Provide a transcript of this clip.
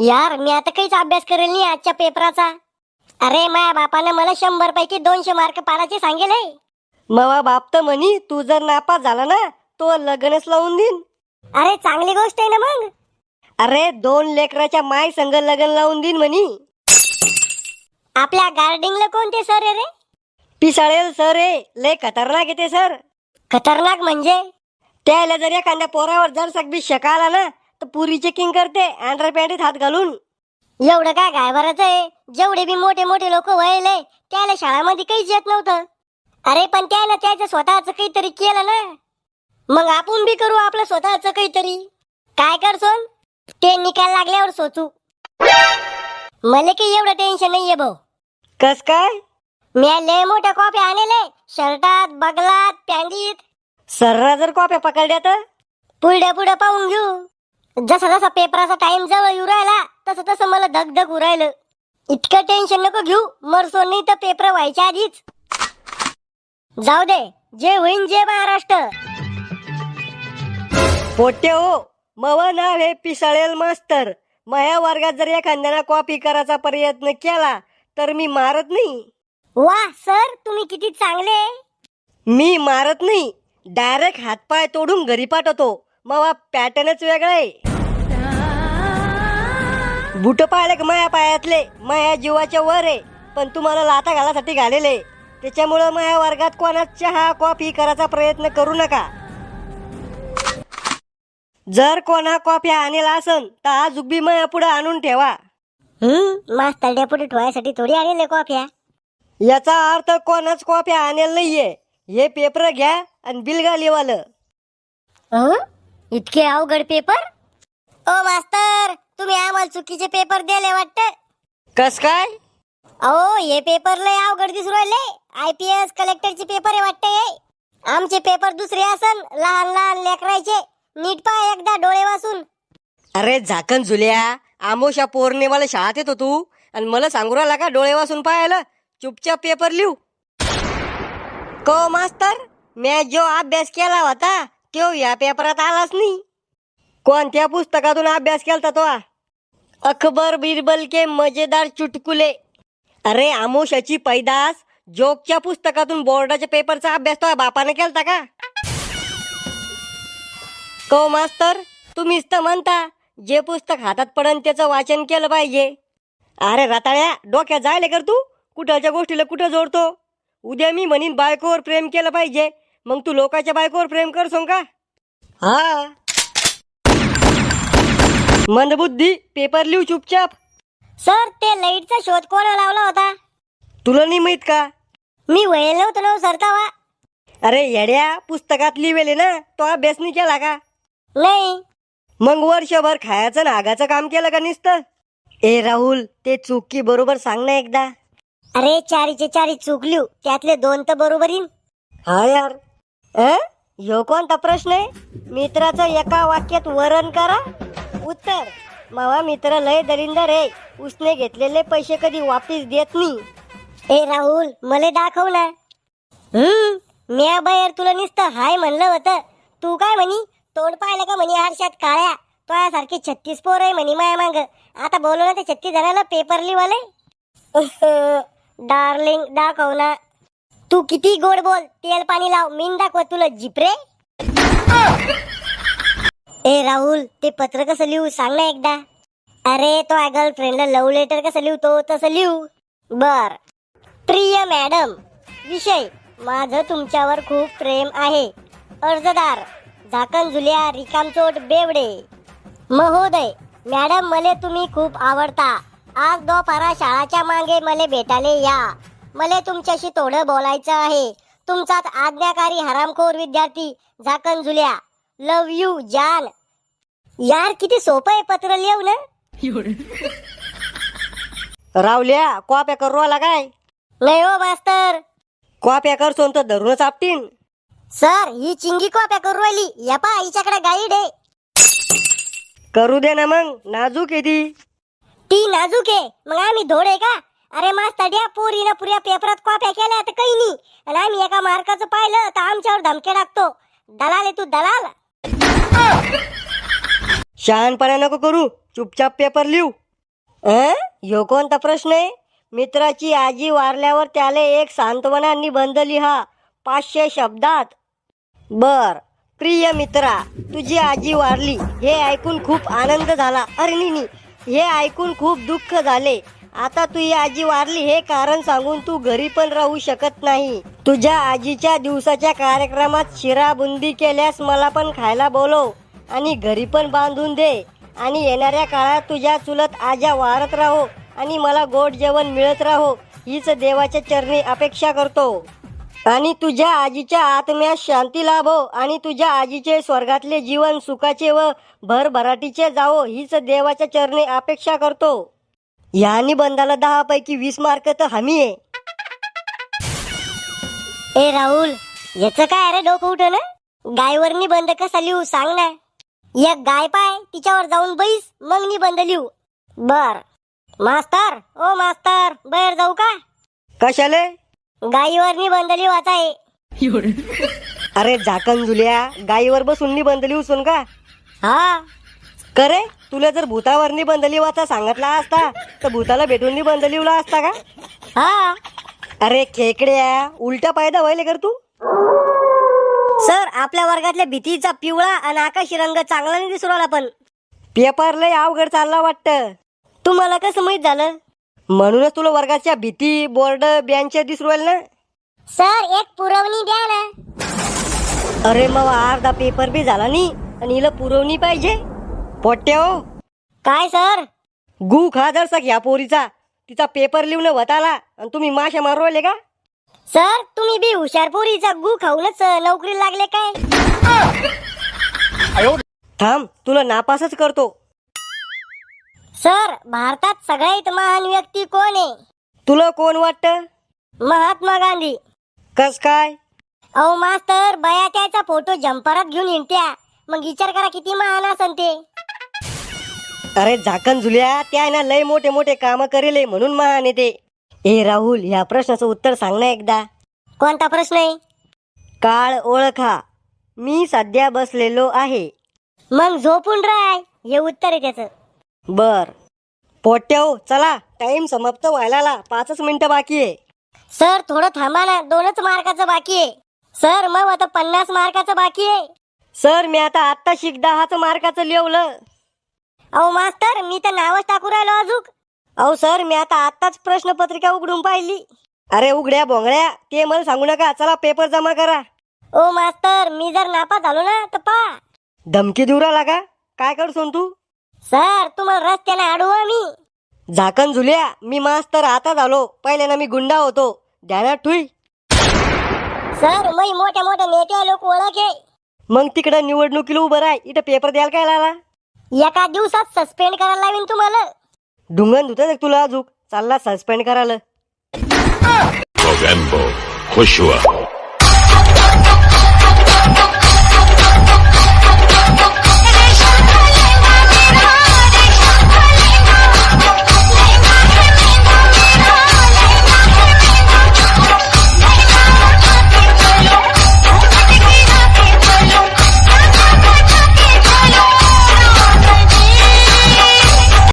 यार मी आता काहीच अभ्यास करेल नाही आजच्या पेपराचा. अरे माझ्या बापानं मला 100 पैकी 200 मार्क पाडायचे सांगेले. मवा बाप तर म्हणी तू जर नापास झाला ना तो लग्नच लावून देईन. अरे चांगली गोष्ट आहे ना मग. अरे 2 लेकराच्या माय संग लग्न लावून देईन म्हणी. आपल्या गार्डिंगला कोणते सर आहे रे? पिसाळेल सर आहे, लय खतरनाक येते सर. खतरनाक म्हणजे? त्याला जर एखाद्या पोरावर जर सकबी शक आला ना तर पुरी चेकिंग करते अंडरपॅन्टीत हात घालून. एवढं काय घाबरायचं आहे? जेवढे बी मोठे मोठे लोक व्हायले त्याला शाळामध्ये काहीच येत नव्हतं. अरे पण त्यानं त्याचं स्वतःच काहीतरी केलं ना. मग आपण बी करू आपलं स्वतःच काहीतरी. काय कर सोन, ते निकाल लागल्यावर सोचू. मला काही एवढं टेन्शन नाहीये भाऊ. कस काय? मी लय मोठ्या कॉप्या आणले शर्टात बगलात पॅन्टीत. सर्रा जर कॉप्या पकडल्या तर पुढे पुढे पाहून घेऊ. जसा जसा पेपराचा टाइम जवळ येऊ राहिला तसं तसं मला धगधग होऊ राहिलं. इतकं टेन्शन नको घेऊ, मरसो नाही तर पेपर व्हायच्या आधीच. जाऊ दे, जे होईन जे महाराष्ट्र. पोट्टे हो, मव नाव हे पिसाळेल मास्तर. माया वर्गात जर एखाद्याला कॉपी करायचा प्रयत्न केला तर मी मारत नाही. वा सर, तुम्ही किती चांगले. मी मारत नाही, डायरेक्ट हातपाय तोडून घरी पाठवतो. मवा पॅटर्नच वेगळा आहे. बुट पाहिले का माया पायातले माया जीवाच्या वर आहे, पण तुम्हाला लाथा घालासाठी घालेले. त्याच्यामुळं माया वर्गात कोणाच चहा कॉफी करायचा प्रयत्न करू नका. जर कोणा कॉफी आणेल असन तर आज उभी माया पुढे आणून ठेवा. मास्तरड्या पुढे ठेवायसाठी थोडी आणले कॉफ्या. याचा अर्थ कोणाच कॉफी आणेल नाहीये. हे पेपर घ्या आणि बिलगा लिवालं. इतके अवघड पेपर? ओ मास्तर, तुम्ही आम्हाला चुकीचे पेपर दिले वाटतं. कस काय? अहो हे पेपर लय अवघड दिसू राहिले. IPS कलेक्टरचे पेपर आहे वाटते. आमचे पेपर दुसरे असन, लहान लहान लेकरायचे. नीट पाय एकदा डोळे वाचून. अरे झाकण झुल्या, आमोशा पौर्णिमाला शाळेत येतो तू आणि मला सांगू राहिला का डोळे वाचून पाहायला? चुपचाप पेपर लिहू. को मास्तर, मी जो अभ्यास केला होता तो या पेपरात आलाच नाही. कोणत्या पुस्तकातून अभ्यास केलता तो? अकबर बिरबल के मजेदार चुटकुले. अरे आमोशाची पैदास जोकच्या पुस्तकातून बोर्डाच्या पेपरचा अभ्यास तो बापाने केलता का? को मास्तर, तुम्हीच तर म्हणता जे पुस्तक हातात पडन त्याचं वाचन केलं पाहिजे. अरे रताळ्या, डोक्यात जायले कर तू. कुठच्या गोष्टीला कुठं जोडतो. उद्या मी म्हणीन बायकोवर प्रेम केलं पाहिजे, मग तू लोकांच्या बायकोवर प्रेम करसोन का? हा मंदबुद्धी, पेपर लिहू चुपचाप. सर, ते लाईटचा शोध कोणा लावला होता? तुला नाही माहित का? मी वळेल नव्हतं ना सरतावा. अरे येड्या, पुस्तकात लिहिलेले ना, तो अभ्यास नाही केला का? नाही. मग वर्षभर खायचं नागाचं काम केलं का नुसतं? ए राहुल, ते चुकी बरोबर सांग ना एकदा. अरे चारीचे चारी चुकल्यू, त्यातले 2 तर बरोबर येईन. हा यार, ह्यो कोणता प्रश्न आहे? मित्राचं एका वाक्यात वर्णन करा. उत्तर: मावा मित्र लय दलिंदर आहे, उसने घेतलेले पैसे कधी वापिस देत नाही. ए राहुल, मला दाखव ना. म्या बाहेर तुला नुसतं हाय म्हणलं होतं. तू काय म्हणी? तोंड पाहिलं का म्हणी आरशात काळ्या? तुझ्यासारखे 36 पोर आहे म्हणी माया मांग. आता बोलू ना ते 36 जणांना पेपर लिवाले. डार्लिंग दाखव ना. तू किती गोड बोल, तेल पाणी लाव, मीन दाखव तुला जिपरे. ए राहुल, ते पत्र कसं लिहू सांग ना एकदा. अरे तो गर्लफ्रेंडला लव्ह लेटर कसं लिहतो तसं लिहू. बर. प्रिय मॅडम, विषय: माझं तुमच्यावर खूप प्रेम आहे. अर्जदार: झाकण झुल्या रिकामचोट बेवडे. महोदय, मॅडम मले तुम्ही खूप आवडता. आज दोपारा शाळाच्या मागे मले भेटाले या. मले तुमच्याशी थोडं बोलायचं आहे. तुमचाच आज्ञाकारी हरामखोर विद्यार्थी झाकण झुल्या. लव यू जान. यार किती सोपं आहे पत्र लिहू ना. रावल्या, कॉप्या करू आला काय? नाही हो मास्तर. कॉप्या करसोन तर धरूनच आपटीन. सर, ही चिंगी कॉप्या करू राहिली. या पा हिच्याकडे गाईड आहे. करू दे ना मग, नाजूक आहे ती. ती नाजूक आहे मग आम्ही धोड आहे का? अरे मास्तड्या, पोरीनं पुऱ्या पेपरात कॉप्या केल्या तर काही नाही, आणि आम्ही एका मार्काचं पाहिलं तर आमच्यावर धमके टाकतो. दलाल आहे तू, दलाल. शहाणपणा नको करू, चुपचाप पेपर लिहू. ह्यो कोणता प्रश्न आहे? मित्राची आजी वारल्यावर त्याला एक सांत्वना निबंध लिहा 500 शब्दात. बर. प्रिय मित्रा, तुझी आजी वारली हे ऐकून खूप आनंद झाला. अरे नी हे ऐकून खूप दुःख झाले. आता तुझी आजी वारली हे कारण सांगून तू घरी पण राहू शकत नाही. तुझ्या आजीच्या दिवसाच्या कार्यक्रमात शिरा बुंदी केल्यास मला पण खायला बोलव आणि घरी पण बांधून दे. आणि येणाऱ्या काळात तुझ्या चुलत आज्या वारत राहो आणि मला गोड जेवण मिळत राहो हीच देवाच्या चरणी अपेक्षा करतो. आणि तुझ्या आजीच्या आत्म्यास शांती लाभो आणि तुझ्या आजीचे स्वर्गातले जीवन सुखाचे व भरभराटीचे जावो हीच देवाच्या चरणी अपेक्षा करतो. या निबंधाला 10 पैकी 20 मार्क तर हमी आहे. ए राहुल, याचं काय अरे डोकं उठ ना. गायवर निबंध कसा लिहू सांग ना. एक गाय पाय तिच्यावर जाऊन बैस मग निबंध लिहू. बर मास्तर, ओ मास्तर, बाहेर जाऊ का? कशाले? गायीवर निबंध लिहायचा आहे. अरे झाकण झुल्या, गायीवर बसून निबंध लिहून का? हा. करे तुला जर भूतावर निबंध लिहायचा सांगितला असता तर भूताला भेटून निबंध लिहला असता का? हा. अरे खेकड्या, उलटा पायदा व्हायला कर तू. सर, आपल्या वर्गातल्या भीतीचा पिवळा आणि आकाशी रंग चांगला नाही दिसू राहिला. पण पेपर लय अवघड चालला वाटतं. तुम्हाला कसं माहित झालं? म्हणूनच तुला वर्गाच्या भीती बोर्ड बेंच दिसू राहिले ना. सर, एक पुरवणी द्या ना. अरे मग अर्धा पेपर बी झाला नाही आणि हिला पुरवणी पाहिजे. पोट्या हो. काय सर? गु खा जरसा ह्या पोरीचा. तिचा पेपर लिहून वताला आणि तुम्ही माशा मारू राहिले का? सर, तुम्ही बी हुशार पोरीचा गु खाऊनच नोकरी लागले काय? थांब, तुला नापासच करतो. सर, भारतात सगळ्यात महान व्यक्ती कोण आहे? तुला कोण वाटतं? महात्मा गांधी. कस काय? अहो मास्तर, बया त्याचा फोटो जम्परात घेऊन हिंडत्या. मग विचार करा किती महान असन ते. अरे झाकण झुल्या, त्या ना लय मोठे मोठे काम करेले म्हणून महान येते. ए राहुल, ह्या प्रश्नाचं उत्तर सांग ना एकदा. कोणता प्रश्न आहे? काळ ओळखा. मी सध्या बसलेलो आहे. मग झोपून राय, हे उत्तर आहे त्याचं. बर. पोट्याओ, चला, टाइम समाप्त व्हायला 5 मिनिटं बाकी आहे. सर, थोडं थांबा ना, 2च मार्काचं बाकी आहे. सर, मग आता 50 मार्काचं बाकी आहे. सर, मी आता शिक 10 मार्काचं लिहवलं. अहो मास्तर, मी तर नावच टाकू राहिलो अजूक. अहो सर, मी आताच प्रश्नपत्रिका उघडून पाहिली. अरे उघड्या भोंगड्या, ते मला सांगू नका. चला पेपर जमा करा. ओ मास्तर, मी जर नापास झालो ना तर पा. धमकी देऊ राहिला का? काय करसून तू? सर, तुम्हाला रस्त्याने अडवू मी. झाकण झुल्या, मी मास्तर आता झालो. पहिल्यानं मी गुंडा होतो. ध्यानात ठुई. सर, मी मोठ्या मोठ्या नेते लोक ओळखे. मग तिकडं निवडणुकीला उभं राह. इथं पेपर द्यायला काय लागला? एका दिवसात सस्पेंड करायला लावीन तुम्हाला. ढुंगण धुत तुला अजूक चालला सस्पेंड करायला. खुश हुआ.